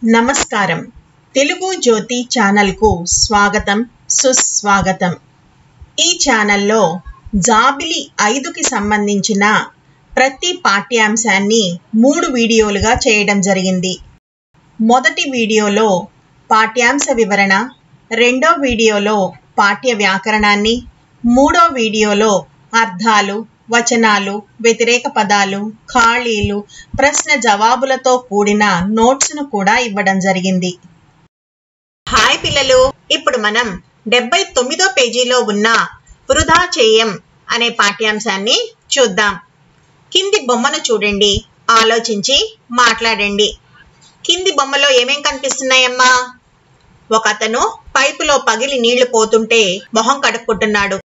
నమస్కారం. తెలుగు జ్యోతి ఛానల్కు స్వాగతం, సుస్వాగతం. ఈ ఛానల్లో జాబిలి 5కి సంబంధించిన ప్రతి పాఠ్యాంశాన్ని 3 వీడియోలుగా చేయడం జరిగింది. మొదటి వీడియోలో పాఠ్యాంశ వివరణ, రెండో వీడియోలో పాఠ్య వ్యాకరణాన్ని, మూడో వీడియోలో అర్థాలు, వచనాలు, వ్యతిరేక పదాలు, ఖాళీలు, ప్రశ్న జవాబులతో కూడిన నోట్స్ను కూడా ఇవ్వడం జరిగింది. హాయ్ పిల్లలు, ఇప్పుడు మనం 79వ పేజీలో ఉన్న వృధా చేయం అనే పాఠ్యాంశాన్ని చూద్దాం. కింది బొమ్మను చూడండి, ఆలోచించి మాట్లాడండి. కింది బొమ్మలో ఏమేం కనిపిస్తున్నాయమ్మా? ఒకతను పైపులో పగిలి నీళ్లు పోతుంటే మొహం కడుక్కుంటున్నాడు.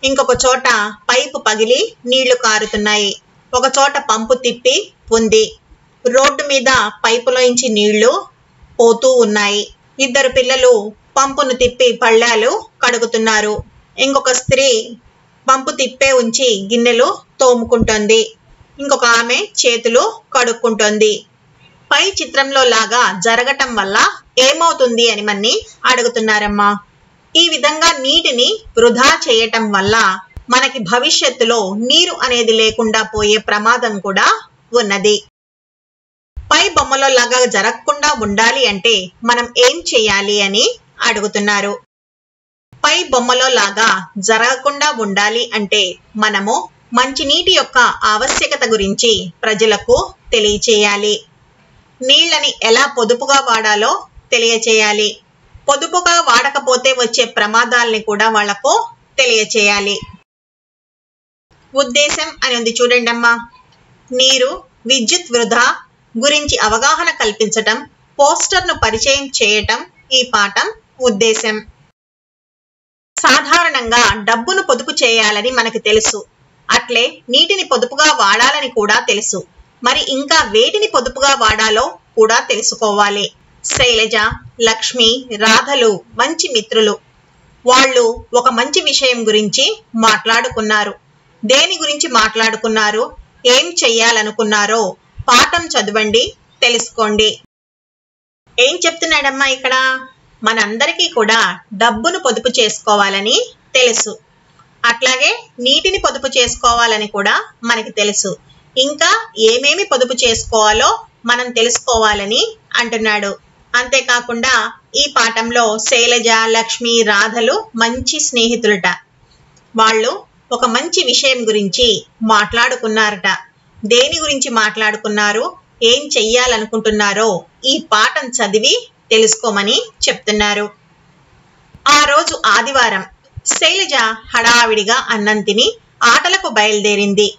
ఇంకొక చోట పైపు పగిలి నీళ్లు కారుతున్నాయి. ఒక చోట పంపు తిప్పి ఉంది. రోడ్డు మీద పైపులోంచి నీళ్లు పోతూ ఉన్నాయి. 2 పిల్లలు పంపును తిప్పి పళ్ళాలు కడుగుతున్నారు. ఇంకొక స్త్రీ పంపు తిప్పే ఉంచి గిన్నెలు తోముకుంటోంది. ఇంకొక ఆమె చేతులు కడుక్కుంటోంది. పై చిత్రంలో లాగా జరగటం వల్ల ఏమవుతుంది అని మన్ని అడుగుతున్నారమ్మా. ఈ విధంగా నీటిని వృధా చేయటం వల్ల మనకి భవిష్యత్తులో నీరు అనేది లేకుండా పోయే ప్రమాదం కూడా ఉన్నది. పై బొమ్మలో లాగా జరగకుండా ఉండాలి అంటే మనం ఏం చేయాలి అని అడుగుతున్నారు. పై బొమ్మలో లాగా జరగకుండా ఉండాలి అంటే మనము మంచినీటి యొక్క ఆవశ్యకత గురించి ప్రజలకు తెలియచేయాలి. నీళ్ళని ఎలా పొదుపుగా వాడాలో తెలియచేయాలి. పొదుపుగా వాడకపోతే వచ్చే ప్రమాదాలని కూడా వాళ్లకు తెలియచేయాలి. ఉద్దేశం అని ఉంది చూడండి అమ్మా. నీరు, విద్యుత్ వృధా గురించి అవగాహన కల్పించటం, పోస్టర్ను పరిచయం చేయటం ఈ పాఠం ఉద్దేశం. సాధారణంగా డబ్బును పొదుపు చేయాలని మనకు తెలుసు. అట్లే నీటిని పొదుపుగా వాడాలని కూడా తెలుసు. మరి ఇంకా వేటిని పొదుపుగా వాడాలో కూడా తెలుసుకోవాలి. శైలజ, లక్ష్మి, రాధలు మంచి మిత్రులు. వాళ్ళు ఒక మంచి విషయం గురించి మాట్లాడుకున్నారు. దేని గురించి మాట్లాడుకున్నారు, ఏం చెయ్యాలనుకున్నారో పాఠం చదవండి, తెలుసుకోండి. ఏం చెప్తున్నాడమ్మా ఇక్కడ? మనందరికీ కూడా డబ్బును పొదుపు చేసుకోవాలని తెలుసు. అట్లాగే నీటిని పొదుపు చేసుకోవాలని కూడా మనకి తెలుసు. ఇంకా ఏమేమి పొదుపు చేసుకోవాలో మనం తెలుసుకోవాలని అంటున్నాడు. అంతేకాకుండా ఈ పాఠంలో శైలజ, లక్ష్మి, రాధలు మంచి స్నేహితులట. వాళ్ళు ఒక మంచి విషయం గురించి మాట్లాడుకున్నారట. దేని గురించి మాట్లాడుకున్నారు, ఏం చెయ్యాలనుకుంటున్నారో ఈ పాఠం చదివి తెలుసుకోమని చెప్తున్నారు. ఆ రోజు ఆదివారం. శైలజ హడావిడిగా అన్నం తిని ఆటలకు బయలుదేరింది.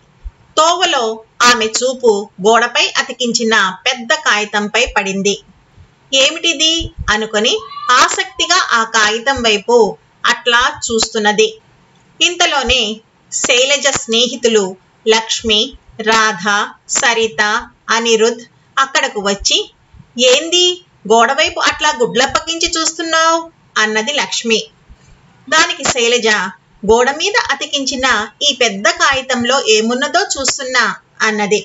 తోవలో ఆమె చూపు గోడపై అతికించిన పెద్ద కాగితంపై పడింది. ఏమిటిది అనుకొని ఆసక్తిగా ఆ కాగితం వైపు అట్లా చూస్తున్నది. ఇంతలోనే శైలజ స్నేహితులు లక్ష్మి, రాధ, సరిత, అనిరుద్ అక్కడకు వచ్చి, ఏంది గోడవైపు అట్లా గుడ్లప్పగించి చూస్తున్నావు అన్నది లక్ష్మి. దానికి శైలజ, గోడ మీద అతికించిన ఈ పెద్ద కాగితంలో ఏమున్నదో చూస్తున్నా అన్నది.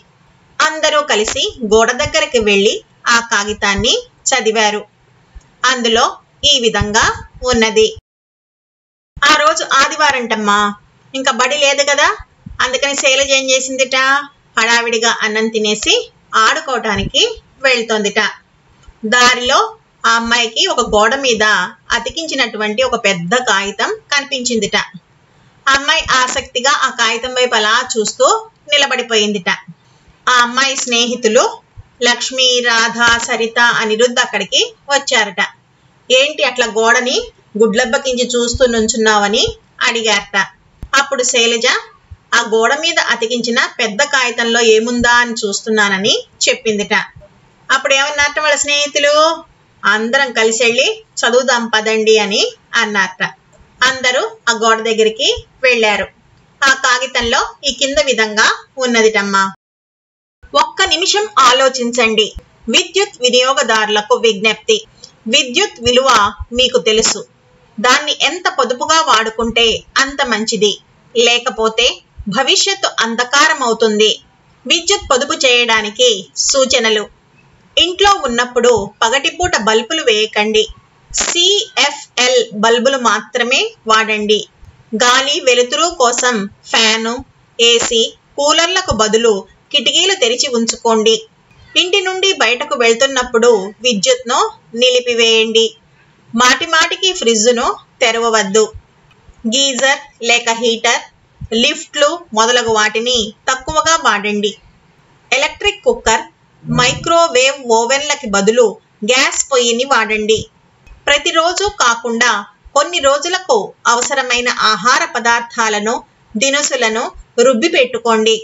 అందరూ కలిసి గోడ దగ్గరికి వెళ్లి ఆ కాగితాన్ని చదివారు. అందులో ఈ విధంగా ఉన్నది. ఆ రోజు ఆదివారంటమ్మా, ఇంకా బడి లేదు కదా, అందుకని శైలజ ఏం చేసిందిట, హడావిడిగా అన్నం తినేసి ఆడుకోవటానికి వెళ్తోందిట. దారిలో ఆ అమ్మాయికి ఒక గోడ మీద అతికించినటువంటి ఒక పెద్ద కాగితం కనిపించిందిట. ఆ అమ్మాయి ఆసక్తిగా ఆ కాగితం వైపు అలా చూస్తూ నిలబడిపోయిందిట. ఆ అమ్మాయి స్నేహితులు లక్ష్మి, రాధ, సరిత, అనిరుద్ అక్కడికి వచ్చారట. ఏంటి అట్లా గోడని గుడ్లబ్బకించి చూస్తూ నుంచున్నావని అడిగారట. అప్పుడు శైలజ, ఆ గోడ మీద అతికించిన పెద్ద కాగితంలో ఏముందా అని చూస్తున్నానని చెప్పిందిట. అప్పుడు ఏమన్నారట వాళ్ళ స్నేహితులు, అందరం కలిసి వెళ్ళి చదువుదాం పదండి అని అన్నారట. అందరూ ఆ గోడ దగ్గరికి వెళ్లారు. ఆ కాగితంలో ఈ కింద విధంగా ఉన్నదిటమ్మా. ఒక్క నిమిషం ఆలోచించండి. విద్యుత్ వినియోగదారులకు విజ్ఞప్తి. విద్యుత్ విలువ మీకు తెలుసు. దాన్ని ఎంత పొదుపుగా వాడుకుంటే అంత మంచిది. లేకపోతే భవిష్యత్తు అంధకారం అవుతుంది. విద్యుత్ పొదుపు చేయడానికి సూచనలు. ఇంట్లో ఉన్నప్పుడు పగటిపూట బల్బులు వేయకండి. CFL బల్బులు మాత్రమే వాడండి. గాలి వెలుతురు కోసం ఫ్యాను, ఏసీ, కూలర్లకు బదులు కిటికీలు తెరిచి ఉంచుకోండి. ఇంటి నుండి బయటకు వెళ్తున్నప్పుడు విద్యుత్ను నిలిపివేయండి. మాటిమాటికి ఫ్రిడ్జ్ను తెరవవద్దు. గీజర్ లేక హీటర్, లిఫ్ట్లు మొదలగు వాటిని తక్కువగా వాడండి. ఎలక్ట్రిక్ కుక్కర్, మైక్రోవేవ్ ఓవెన్లకి బదులు గ్యాస్ పొయ్యిని వాడండి. ప్రతిరోజు కాకుండా కొన్ని రోజులకు అవసరమైన ఆహార పదార్థాలను, దినుసులను రుబ్బి పెట్టుకోండి.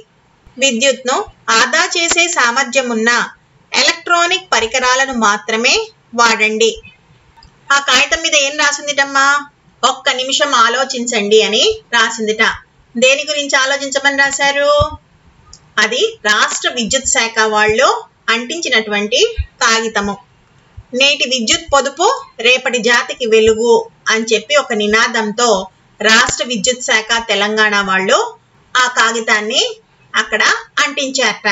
విద్యుత్ను ఆదా చేసే సామర్థ్యం ఉన్న ఎలక్ట్రానిక్ పరికరాలను మాత్రమే వాడండి. ఆ కాగితం మీద ఏం రాసిందిటమ్మా? 1 నిమిషం ఆలోచించండి అని రాసిందిట. దేని గురించి ఆలోచించమని రాశారు? అది రాష్ట్ర విద్యుత్ శాఖ వాళ్ళు అంటించినటువంటి కాగితము. నేటి విద్యుత్ పొదుపు రేపటి జాతికి వెలుగు అని చెప్పి ఒక నినాదంతో రాష్ట్ర విద్యుత్ శాఖ తెలంగాణ వాళ్ళు ఆ కాగితాన్ని అక్కడ అంటించారట.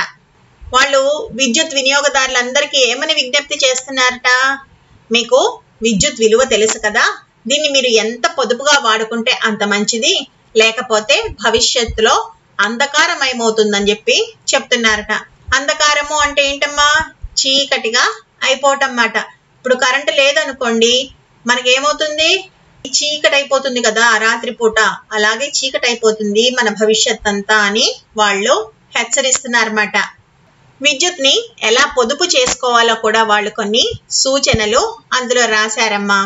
వాళ్ళు విద్యుత్ వినియోగదారులందరికీ ఏమని విజ్ఞప్తి చేస్తున్నారట? మీకు విద్యుత్ విలువ తెలుసు కదా, దీన్ని మీరు ఎంత పొదుపుగా వాడుకుంటే అంత మంచిది, లేకపోతే భవిష్యత్తులో అంధకారమయమవుతుందని చెప్పి చెప్తున్నారట. అంధకారము అంటే ఏంటమ్మా? చీకటిగా అయిపోవటం మాట. ఇప్పుడు కరెంటు లేదనుకోండి, మనకేమవుతుంది? చీకటి అయిపోతుంది కదా రాత్రిపూట, అలాగే చీకటి అయిపోతుంది మన భవిష్యత్ అంతా అని వాళ్ళు హెచ్చరిస్తున్నారన్నమాట. విద్యుత్ ని ఎలా పొదుపు చేసుకోవాలో కూడా వాళ్ళు కొన్ని సూచనలు అందులో రాశారమ్మా.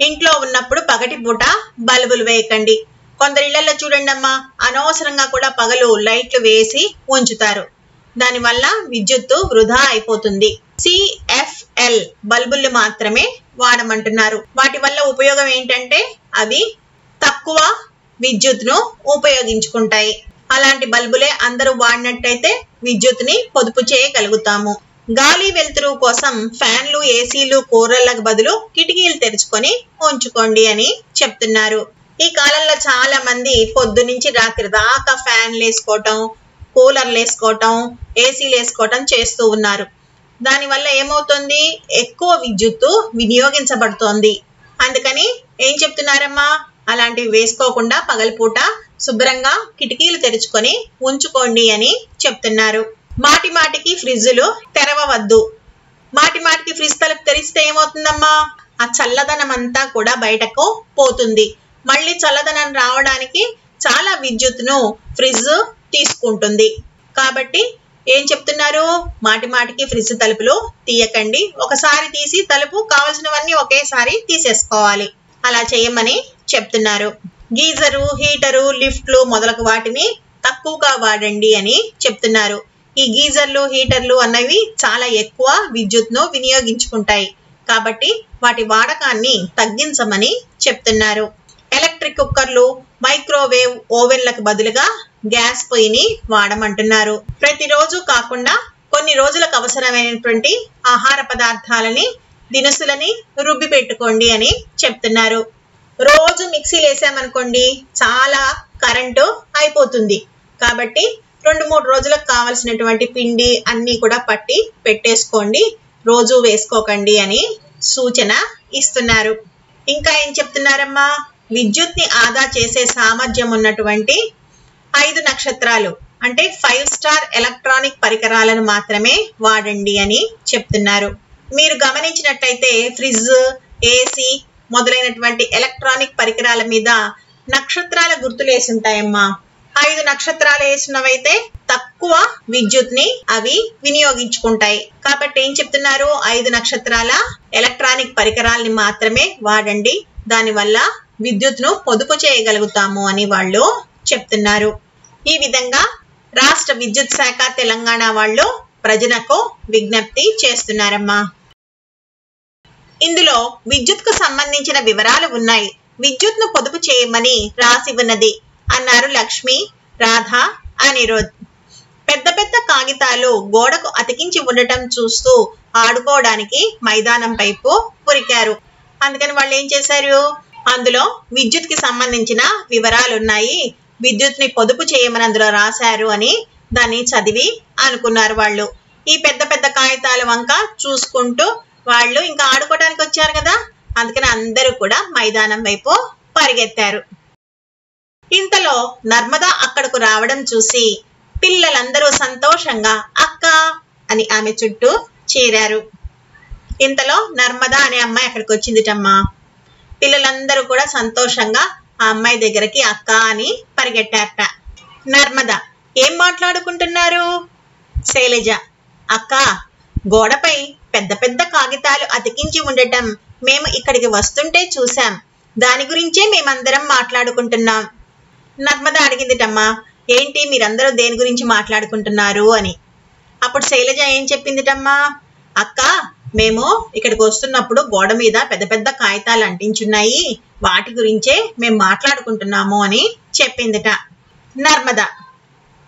ఇంట్లో ఉన్నప్పుడు పగటిపూట బల్బులు వేయకండి. కొందరి ఇళ్లలో చూడండి అమ్మా, అనవసరంగా కూడా పగలు లైట్లు వేసి ఉంచుతారు. దానివల్ల విద్యుత్తు వృధా అయిపోతుంది. CFL బల్బులు మాత్రమే వాడమంటున్నారు. వాటి వల్ల ఉపయోగం ఏంటంటే అవి తక్కువ విద్యుత్ను ఉపయోగించుకుంటాయి. అలాంటి బల్బులే అందరూ వాడినట్టయితే విద్యుత్ని పొదుపు చేయగలుగుతాము. గాలి వెలుతురు కోసం ఫ్యాన్లు, ఏసీలు, కూలర్లకు బదులు కిటికీలు తెరుచుకొని ఉంచుకోండి అని చెప్తున్నారు. ఈ కాలంలో చాలా మంది పొద్దు నుంచి రాత్రి దాకా ఫ్యాన్లు వేసుకోవటం, కూలర్లు వేసుకోవటం, ఏసీలు వేసుకోవటం చేస్తూ ఉన్నారు. దానివల్ల ఏమవుతుంది? ఎక్కువ విద్యుత్తు వినియోగించబడుతోంది. అందుకని ఏం చెప్తున్నారమ్మా? అలాంటివి వేసుకోకుండా పగలపూట శుభ్రంగా కిటికీలు తెరుచుకొని ఉంచుకోండి అని చెప్తున్నారు. మాటి మాటికి ఫ్రిడ్జ్లు తెరవవద్దు. మాటి మాటికి ఫ్రిడ్జ్ తలుపు తెరిస్తే ఏమవుతుందమ్మా? ఆ చల్లదనం అంతా కూడా బయటకు పోతుంది. మళ్ళీ చల్లదనం రావడానికి చాలా విద్యుత్తును ఫ్రిడ్జ్ తీసుకుంటుంది. కాబట్టి ఏం చెప్తున్నారు? మాటి మాటికి ఫ్రిడ్జ్ తలుపులు తీయకండి. ఒకసారి తీసి తలుపు కావలసినవన్నీ ఒకేసారి తీసేసుకోవాలి. అలా చేయమని చెప్తున్నారు. గీజరు, హీటరు, లిఫ్ట్లు మొదలగు వాటిని తక్కువగా వాడండి అని చెప్తున్నారు. ఈ గీజర్లు, హీటర్లు అన్నవి చాలా ఎక్కువ విద్యుత్ను వినియోగించుకుంటాయి. కాబట్టి వాటి వాడకాన్ని తగ్గించమని చెప్తున్నారు. ఎలక్ట్రిక్ కుక్కర్లు, మైక్రోవేవ్ ఓవెన్లకు బదులుగా గ్యాస్ పొయ్యిని వాడమంటున్నారు. ప్రతిరోజు కాకుండా కొన్ని రోజులకు అవసరమైనటువంటి ఆహార పదార్థాలని, దినుసులని రుబ్బి పెట్టుకోండి అని చెప్తున్నారు. రోజు మిక్సీలు వేసామనుకోండి చాలా కరెంటు అయిపోతుంది. కాబట్టి 2-3 రోజులకు కావలసినటువంటి పిండి అన్నీ కూడా పట్టి పెట్టేసుకోండి, రోజు వేసుకోకండి అని సూచన ఇస్తున్నారు. ఇంకా ఏం చెప్తున్నారమ్మా? విద్యుత్ ని ఆదా చేసే సామర్థ్యం ఉన్నటువంటి 5 నక్షత్రాలు అంటే 5 స్టార్ ఎలక్ట్రానిక్ పరికరాలను మాత్రమే వాడండి అని చెప్తున్నారు. మీరు గమనించినట్టయితే ఫ్రిడ్జ్, ఏసీ మొదలైనటువంటి ఎలక్ట్రానిక్ పరికరాల మీద నక్షత్రాల గుర్తులు వేసి ఉంటాయమ్మా. 5 నక్షత్రాలు వేసినవైతే తక్కువ విద్యుత్ ని అవి వినియోగించుకుంటాయి. కాబట్టి ఏం చెప్తున్నారు? 5 నక్షత్రాల ఎలక్ట్రానిక్ పరికరాలని మాత్రమే వాడండి. దానివల్ల విద్యుత్ను పొదుపు చేయగలుగుతాము అని వాళ్ళు చెప్తున్నారు. ఈ విధంగా రాష్ట్ర విద్యుత్ శాఖ తెలంగాణ వాళ్ళు ప్రజలకు విజ్ఞప్తి చేస్తున్నారమ్మా. ఇందులో విద్యుత్కు సంబంధించిన వివరాలు ఉన్నాయి. విద్యుత్ను పొదుపు చేయమని రాసి ఉన్నది అన్నారు లక్ష్మి, రాధ, అనిరుద్. పెద్ద పెద్ద కాగితాలు గోడకు అతికించి ఉండటం చూస్తూ ఆడుకోవడానికి మైదానం వైపు ఉరికారు. అందుకని వాళ్ళు ఏం చేశారు? అందులో విద్యుత్ కి సంబంధించిన వివరాలు ఉన్నాయి, విద్యుత్ ని పొదుపు చేయమని అందులో రాశారు అని దాన్ని చదివి అనుకున్నారు వాళ్ళు. ఈ పెద్ద పెద్ద కాగితాల వంక చూసుకుంటూ వాళ్ళు ఇంకా ఆడుకోవడానికి వచ్చారు కదా, అందుకని అందరూ కూడా మైదానం వైపు పరిగెత్తారు. ఇంతలో నర్మద అక్కడకు రావడం చూసి పిల్లలందరూ సంతోషంగా అక్క అని ఆమె చుట్టూ చేరారు. ఇంతలో నర్మద అనే అమ్మాయి అక్కడికి వచ్చిందిటమ్మా. పిల్లలందరూ కూడా సంతోషంగా ఆ అమ్మాయి దగ్గరికి అక్క అని పరిగెట్టారట. నర్మద, ఏం మాట్లాడుకుంటున్నారు? శైలజ, అక్క, గోడపై పెద్ద పెద్ద కాగితాలు అతికించి ఉండటం మేము ఇక్కడికి వస్తుంటే చూసాం, దాని గురించే మేమందరం మాట్లాడుకుంటున్నాం. నర్మద అడిగిందిటమ్మా, ఏంటి మీరందరూ దేని గురించి మాట్లాడుకుంటున్నారు అని. అప్పుడు శైలజ ఏం చెప్పిందిటమ్మా, అక్క, మేము ఇక్కడికి వస్తున్నప్పుడు గోడ మీద పెద్ద పెద్ద కాగితాలు అంటించున్నాయి, వాటి గురించే మేము మాట్లాడుకుంటున్నాము అని చెప్పిందిట. నర్మద,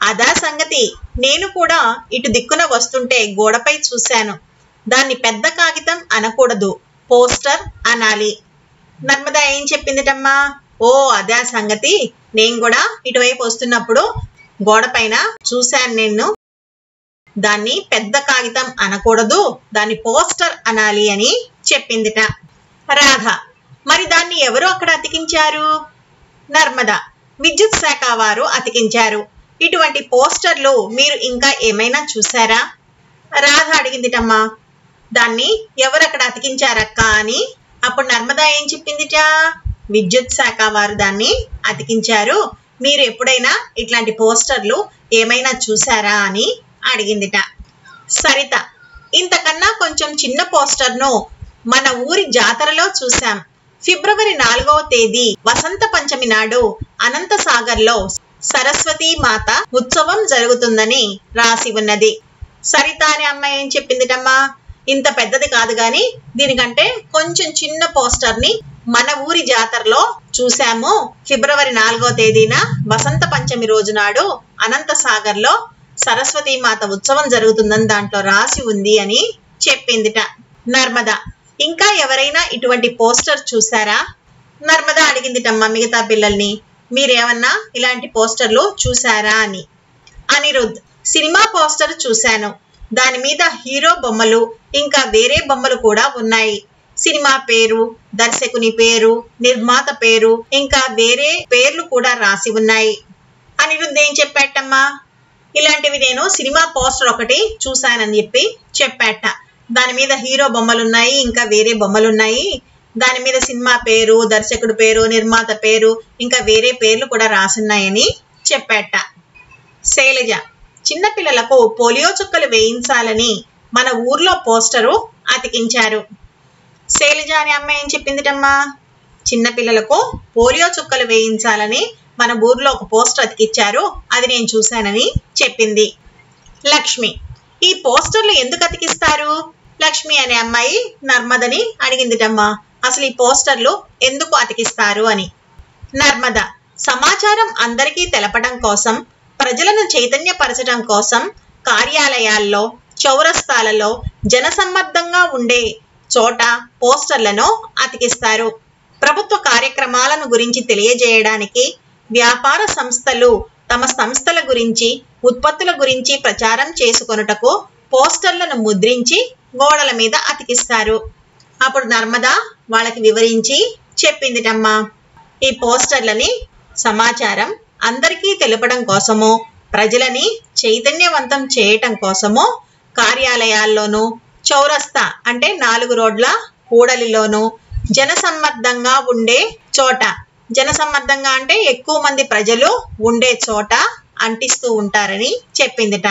అదా సంగతి, నేను కూడా ఇటు దిక్కున వస్తుంటే గోడపై చూశాను, దాన్ని పెద్ద కాగితం అనకూడదు, పోస్టర్ అనాలి. నర్మద ఏం చెప్పిందిటమ్మా, ఓ అదా సంగతి, నేను కూడా ఇటువైపు వస్తున్నప్పుడు గోడ పైన చూశాను, నేను దాన్ని పెద్ద కాగితం అనకూడదు, దాన్ని పోస్టర్ అనాలి అని చెప్పిందిట. రాధ, మరి దాన్ని ఎవరు అక్కడ అతికించారు? నర్మద, విద్యుత్ శాఖ వారు అతికించారు. ఇటువంటి పోస్టర్లు మీరు ఇంకా ఏమైనా చూసారా? రాధ అడిగిందిటమ్మా, దాన్ని ఎవరు అక్కడ అతికించారక్క అని. అప్పుడు నర్మద ఏం చెప్పిందిట, విద్యుత్ శాఖ వారు దాన్ని అతికించారు, మీరు ఎప్పుడైనా ఇట్లాంటి పోస్టర్లు ఏమైనా చూసారా అని అడిగిందిట. సరిత, ఇంతకన్నా కొంచెం చిన్న పోస్టర్ను మన ఊరి జాతరలో చూశాం. ఫిబ్రవరి 4వ తేదీ వసంత పంచమి నాడు అనంత సాగర్లో సరస్వతీ మాత ఉత్సవం జరుగుతుందని రాసి ఉన్నది. సరిత అనే అమ్మాయి ఏం చెప్పిందిటమ్మా, ఇంత పెద్దది కాదు గాని దీనికంటే కొంచెం చిన్న పోస్టర్ ని మన ఊరి జాతరలో చూశాము. ఫిబ్రవరి 4వ తేదీన వసంత పంచమి రోజు నాడు అనంత సాగర్ లో సరస్వతీ మాత ఉత్సవం జరుగుతుందని దాంట్లో రాసి ఉంది అని చెప్పిందిట. నర్మద, ఇంకా ఎవరైనా ఇటువంటి పోస్టర్ చూసారా? నర్మద అడిగిందిటమ్మా మిగతా పిల్లల్ని, మీరేమన్నా ఇలాంటి పోస్టర్లు చూసారా అని. అనిరుద్, సినిమా పోస్టర్ చూశాను, దాని మీద హీరో బొమ్మలు ఇంకా వేరే బొమ్మలు కూడా ఉన్నాయి. సినిమా పేరు, దర్శకుని పేరు, నిర్మాత పేరు ఇంకా వేరే పేర్లు కూడా రాసి ఉన్నాయి. అనిరుద్ ఏం చెప్పాటమ్మా, ఇలాంటివి నేను సినిమా పోస్టర్ ఒకటి చూశానని చెప్పి చెప్పాట. దాని మీద హీరో బొమ్మలున్నాయి, ఇంకా వేరే బొమ్మలున్నాయి, దాని మీద సినిమా పేరు, దర్శకుడు పేరు, నిర్మాత పేరు ఇంకా వేరే పేర్లు కూడా రాసున్నాయని చెప్పాట. శైలజ, చిన్నపిల్లలకు పోలియో చుక్కలు వేయించాలని మన ఊర్లో పోస్టరు అతికించారు. శైలజ అనే అమ్మాయి ఏం చెప్పిందిటమ్మా, చిన్నపిల్లలకు పోలియో చుక్కలు వేయించాలని మన ఊర్లో ఒక పోస్టర్ అతికిచ్చారు, అది నేను చూశానని చెప్పింది. లక్ష్మి, ఈ పోస్టర్లు ఎందుకు అతికిస్తారు? లక్ష్మి అనే అమ్మాయి నర్మదని అడిగిందిటమ్మా, అసలు ఈ పోస్టర్లు ఎందుకు అతికిస్తారు అని. నర్మద, సమాచారం అందరికీ తెలపడం కోసం, ప్రజలను చైతన్యపరచడం కోసం కార్యాలయాల్లో, చౌరస్తాలలో, జనసమ్మర్దంగా ఉండే చోట పోస్టర్లను అతికిస్తారు. ప్రభుత్వ కార్యక్రమాలను గురించి తెలియజేయడానికి వ్యాపార సంస్థలు తమ సంస్థల గురించి, ఉత్పత్తుల గురించి ప్రచారం చేసుకొనుటకు పోస్టర్లను ముద్రించి గోడల మీద అతికిస్తారు. అప్పుడు నర్మద వాళ్ళకి వివరించి చెప్పిందిటమ్మా, ఈ పోస్టర్లని సమాచారం అందరికీ తెలపడం కోసమో, ప్రజలని చైతన్యవంతం చేయటం కోసమో కార్యాలయాల్లోనూ, చౌరస్తా అంటే 4 రోడ్ల కూడలిలోనూ, జనసమ్మర్దంగా ఉండే చోట, జనసమ్మర్దంగా అంటే ఎక్కువ మంది ప్రజలు ఉండే చోట అంటిస్తూ ఉంటారని చెప్పిందిట.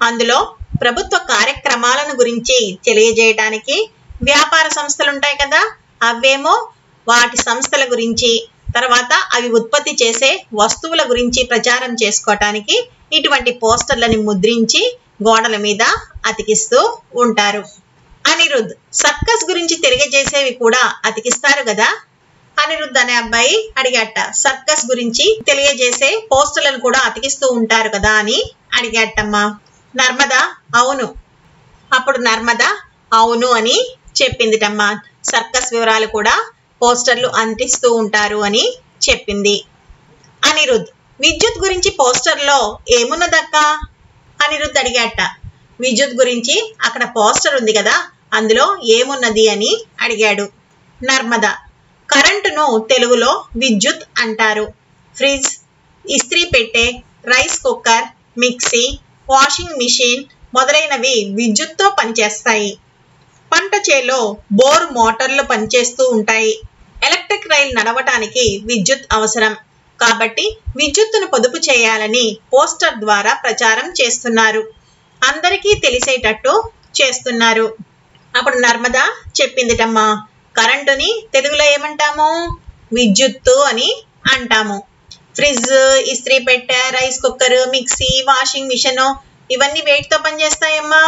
అందులో ప్రభుత్వ కార్యక్రమాలను గురించి తెలియజేయడానికి వ్యాపార సంస్థలు ఉంటాయి కదా, అవేమో వాటి సంస్థల గురించి, తర్వాత అవి ఉత్పత్తి చేసే వస్తువుల గురించి ప్రచారం చేసుకోవటానికి ఇటువంటి పోస్టర్లని ముద్రించి గోడల మీద అతికిస్తూ ఉంటారు. అనిరుద్, సర్కస్ గురించి తెలియజేసేవి కూడా అతికిస్తారు కదా? అనిరుద్ అనే అబ్బాయి అడిగాట, సర్కస్ గురించి తెలియజేసే పోస్టర్లను కూడా అతికిస్తూ ఉంటారు కదా అని అడిగాటమ్మా. నర్మద, అవును. అప్పుడు నర్మద అవును అని చెప్పిందిటమ్మా. సర్కస్ వివరాలు కూడా పోస్టర్లు అంటిస్తూ ఉంటారు అని చెప్పింది. అనిరుద్, విద్యుత్ గురించి పోస్టర్లో ఏమున్నదక్క? అనిరుద్ అడిగాట. విద్యుత్ గురించి అక్కడ పోస్టర్ ఉంది కదా, అందులో ఏమున్నది అని అడిగాడు. నర్మద: కరెంటును తెలుగులో విద్యుత్ అంటారు. ఫ్రిడ్జ్, ఇస్త్రీ పెట్టె, rice cooker, mixie, washing machine మొదలైనవి విద్యుత్తో పనిచేస్తాయి. పంట చేలో బోర్ మోటార్లు పనిచేస్తూ ఉంటాయి. ఎలక్ట్రిక్ రైలు నడవటానికి విద్యుత్ అవసరం. కాబట్టి విద్యుత్తును పొదుపు చేయాలని పోస్టర్ ద్వారా ప్రచారం చేస్తున్నారు. అందరికీ తెలిసేటట్టు చేస్తున్నారు. అప్పుడు నర్మద చెప్పిందిటమ్మా, కరెంటుని తెలుగులో ఏమంటాము? విద్యుత్తు అని అంటాము. ఫ్రిడ్జ్, ఇస్త్రీ పెట్టె, rice cooker, mixie, washing machine ఇవన్నీ వేటితో పనిచేస్తాయమ్మా?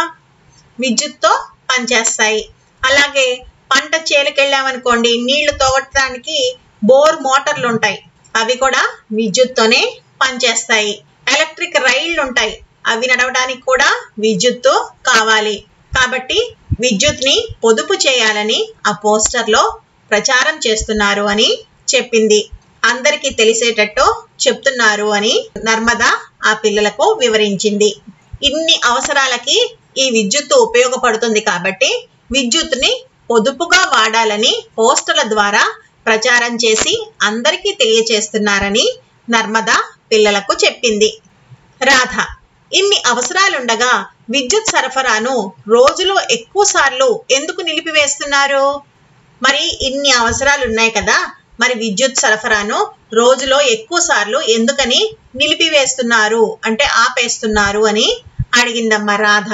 విద్యుత్తో పనిచేస్తాయి. అలాగే పంట చేలుకెళ్ళామనుకోండి, నీళ్లు తోగటానికి బోర్ మోటార్లు ఉంటాయి, అవి కూడా విద్యుత్తోనే పనిచేస్తాయి. ఎలక్ట్రిక్ రైళ్లు ఉంటాయి, అవి నడవడానికి కూడా విద్యుత్తు కావాలి. కాబట్టి విద్యుత్ని పొదుపు చేయాలని ఆ పోస్టర్లో ప్రచారం చేస్తున్నారు అని చెప్పింది. అందరికీ తెలిసేటట్టు చెప్తున్నారు అని నర్మద ఆ పిల్లలకు వివరించింది. ఇన్ని అవసరాలకి ఈ విద్యుత్తు ఉపయోగపడుతుంది కాబట్టి విద్యుత్తుని పొదుపుగా వాడాలని పోస్టర్ల ద్వారా ప్రచారం చేసి అందరికీ తెలియచేస్తున్నారని నర్మద పిల్లలకు చెప్పింది. రాధ: ఇన్ని అవసరాలుండగా విద్యుత్ సరఫరాను రోజులో ఎక్కువ సార్లు ఎందుకు నిలిపివేస్తున్నారు? మరి ఇన్ని అవసరాలు ఉన్నాయి కదా, మరి విద్యుత్ సరఫరాను రోజులో ఎక్కువ సార్లు ఎందుకని నిలిపివేస్తున్నారు అంటే ఆపేస్తున్నారు అని అడిగిందమ్మా రాధ.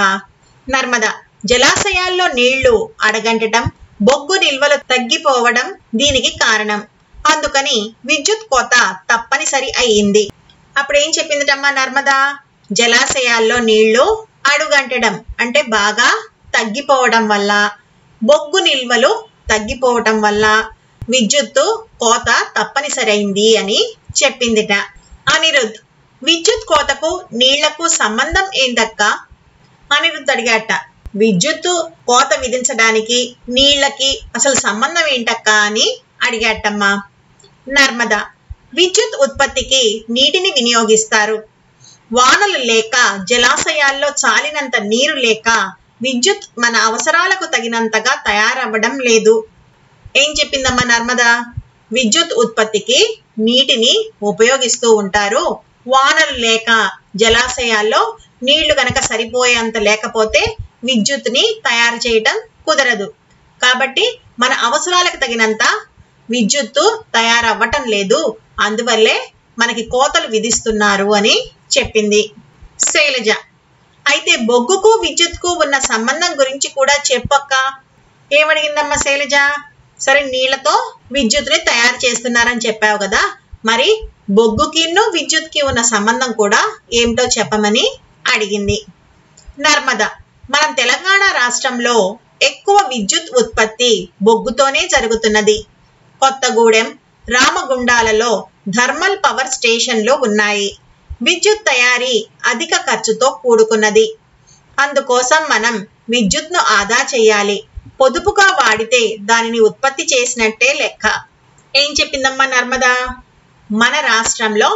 నర్మద: జలాశయాల్లో నీళ్లు అడగంటడం, బొగ్గు నిల్వలు తగ్గిపోవడం దీనికి కారణం. అందుకని విద్యుత్ కోత తప్పనిసరి అయ్యింది. అప్పుడేం చెప్పిందిటమ్మా నర్మద? జలాశయాల్లో నీళ్లు అడుగంటడం అంటే బాగా తగ్గిపోవడం వల్ల, బొగ్గు నిల్వలు తగ్గిపోవటం వల్ల విద్యుత్తు కోత తప్పనిసరి అయింది అని చెప్పిందిట. అనిరుద్: విద్యుత్ కోతకు నీళ్లకు సంబంధం ఏంటక్క? అనిరుద్ అడిగాట. విద్యుత్తు కోత విధించడానికి నీళ్లకి అసలు సంబంధం ఏంటక్క అని అడిగాటమ్మా. నర్మద: విద్యుత్ ఉత్పత్తికి నీటిని వినియోగిస్తారు. వానలు లేక, జలాశయాల్లో చాలినంత నీరు లేక విద్యుత్ మన అవసరాలకు తగినంతగా తయారవ్వడం లేదు. ఏం చెప్పిందమ్మా నర్మద? విద్యుత్ ఉత్పత్తికి నీటిని ఉపయోగిస్తూ ఉంటారు. వానలు లేక, జలాశయాల్లో నీళ్లు గనక సరిపోయేంత లేకపోతే విద్యుత్ని తయారు చేయటం కుదరదు. కాబట్టి మన అవసరాలకు తగినంత విద్యుత్తు తయారవ్వటం లేదు, అందువల్లే మనకి కోతలు విధిస్తున్నారు అని చెప్పింది. శైలజ: అయితే బొగ్గుకు విద్యుత్కు ఉన్న సంబంధం గురించి కూడా చెప్పక్క. ఏమడిగిందమ్మా శైలజ? సరే, నీళ్లతో విద్యుత్ని తయారు చేస్తున్నారని చెప్పావు కదా, మరి బొగ్గుకిన్ను విద్యుత్కి ఉన్న సంబంధం కూడా ఏమిటో చెప్పమని అడిగింది. నర్మద: మనం తెలంగాణ రాష్ట్రంలో ఎక్కువ విద్యుత్ ఉత్పత్తి బొగ్గుతోనే జరుగుతున్నది. కొత్తగూడెం, రామగుండాలలో థర్మల్ పవర్ స్టేషన్లు ఉన్నాయి. విద్యుత్ తయారీ అధిక ఖర్చుతో కూడుకున్నది. అందుకోసం మనం విద్యుత్ను ఆదా చేయాలి. పొదుపుగా వాడితే దానిని ఉత్పత్తి చేసినట్టే లెక్క. ఏం చెప్పిందమ్మా నర్మద? మన రాష్ట్రంలో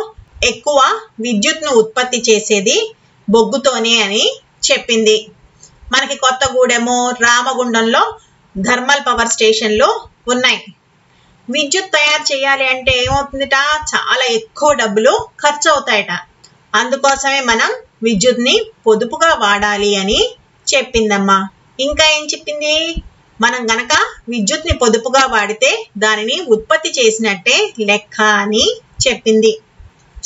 ఎక్కువ విద్యుత్ను ఉత్పత్తి చేసేది బొగ్గుతోనే అని చెప్పింది. మనకి కొత్తగూడెము, రామగుండంలో థర్మల్ పవర్ స్టేషన్లు ఉన్నాయి. విద్యుత్ తయారు చేయాలి అంటే ఏమవుతుందిట? చాలా ఎక్కువ డబ్బులు ఖర్చు అవుతాయట. అందుకోసమే మనం విద్యుత్ని పొదుపుగా వాడాలి అని చెప్పిందమ్మా. ఇంకా ఏం చెప్పింది? మనం గనక విద్యుత్ని పొదుపుగా వాడితే దానిని ఉత్పత్తి చేసినట్టే లెక్క అని చెప్పింది.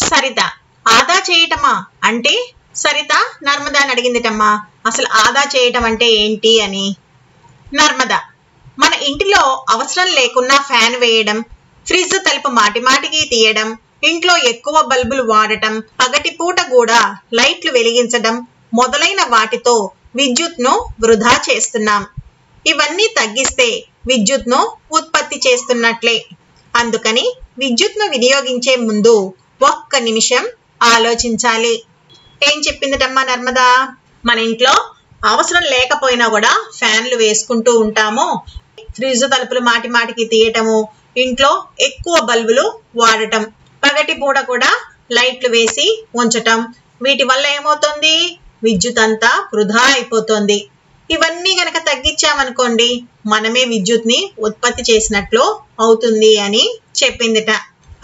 సరిత: ఆదా చేయటమా అంటే? సరిత నర్మదాని అడిగిందిటమ్మా, అసలు ఆదా చేయటం అంటే ఏంటి అని. నర్మద: మన ఇంటిలో అవసరం లేకున్నా ఫ్యాన్ వేయడం, ఫ్రిడ్జ్ తలుపు మాటిమాటికి తీయడం, ఇంట్లో ఎక్కువ బల్బులు వాడటం, పగటిపూట కూడా లైట్లు వెలిగించడం మొదలైన వాటితో విద్యుత్ను వృధా చేస్తున్నాం. ఇవన్నీ తగ్గిస్తే విద్యుత్ను ఉత్పత్తి చేస్తున్నట్లే. అందుకని విద్యుత్ను వినియోగించే ముందు ఒక్క నిమిషం ఆలోచించాలి. ఏం చెప్పిందిటమ్మా నర్మద? మన ఇంట్లో అవసరం లేకపోయినా కూడా ఫ్యాన్లు వేసుకుంటూ ఉంటాము, ఫ్రిడ్జ్ తలుపులు మాటిమాటికి తీయటము, ఇంట్లో ఎక్కువ బల్బులు వాడటం, పగటి పూట కూడా లైట్లు వేసి ఉంచటం, వీటి వల్ల ఏమవుతుంది? విద్యుత్ అంతా వృధా అయిపోతుంది. ఇవన్నీ గనక తగ్గించామనుకోండి మనమే విద్యుత్ని ఉత్పత్తి చేసినట్లు అవుతుంది అని చెప్పిందిట.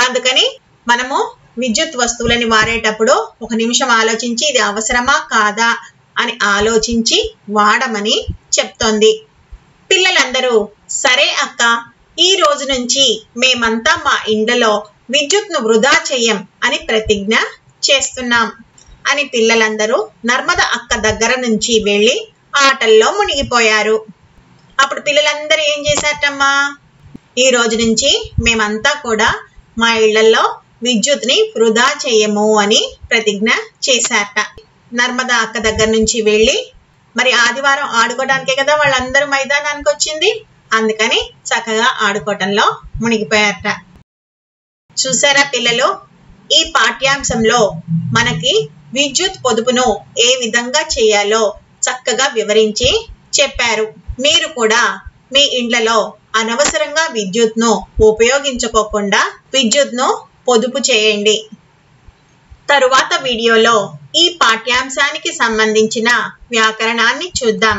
అందుకని మనము విద్యుత్ వస్తువులని వాడేటప్పుడు 1 నిమిషం ఆలోచించి ఇది అవసరమా కాదా అని ఆలోచించి వాడమని చెప్తోంది. పిల్లలందరూ సరే అక్క, ఈ రోజు నుంచి మేమంతా మా ఇండ్లలో విద్యుత్ను వృధా చెయ్యం అని ప్రతిజ్ఞ చేస్తున్నాం అని పిల్లలందరూ నర్మద అక్క దగ్గర నుంచి వెళ్ళి ఆటల్లో మునిగిపోయారు. అప్పుడు పిల్లలందరూ ఏం చేశారమ్మా, ఈ రోజు నుంచి మేమంతా కూడా మా ఇళ్లలో విద్యుత్ని వృధా చేయము అని ప్రతిజ్ఞ చేశారట. నర్మదా అక్క దగ్గర నుంచి వెళ్ళి మరి ఆదివారం ఆడుకోవడానికే కదా వాళ్ళందరూ మైదానానికి వచ్చింది, అందుకని చక్కగా ఆడుకోవటంలో మునిగిపోయారట. చూసారా పిల్లలు, ఈ పాఠ్యాంశంలో మనకి విద్యుత్ పొదుపును ఏ విధంగా చేయాలో చక్కగా వివరించి చెప్పారు. మీరు కూడా మీ ఇండ్లలో అనవసరంగా విద్యుత్ను ఉపయోగించుకోకుండా విద్యుత్ను పొదుపు చేయండి. తరువాత వీడియోలో ఈ పాఠ్యాంశానికి సంబంధించిన వ్యాకరణాన్ని చూద్దాం.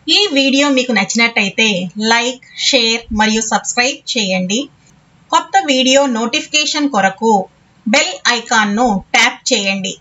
ఈ వీడియో మీకు నచ్చినట్టయితే లైక్, షేర్ మరియు సబ్స్క్రైబ్ చేయండి. కొత్త వీడియో నోటిఫికేషన్ కొరకు బెల్ ఐకాన్ను ట్యాప్ చేయండి.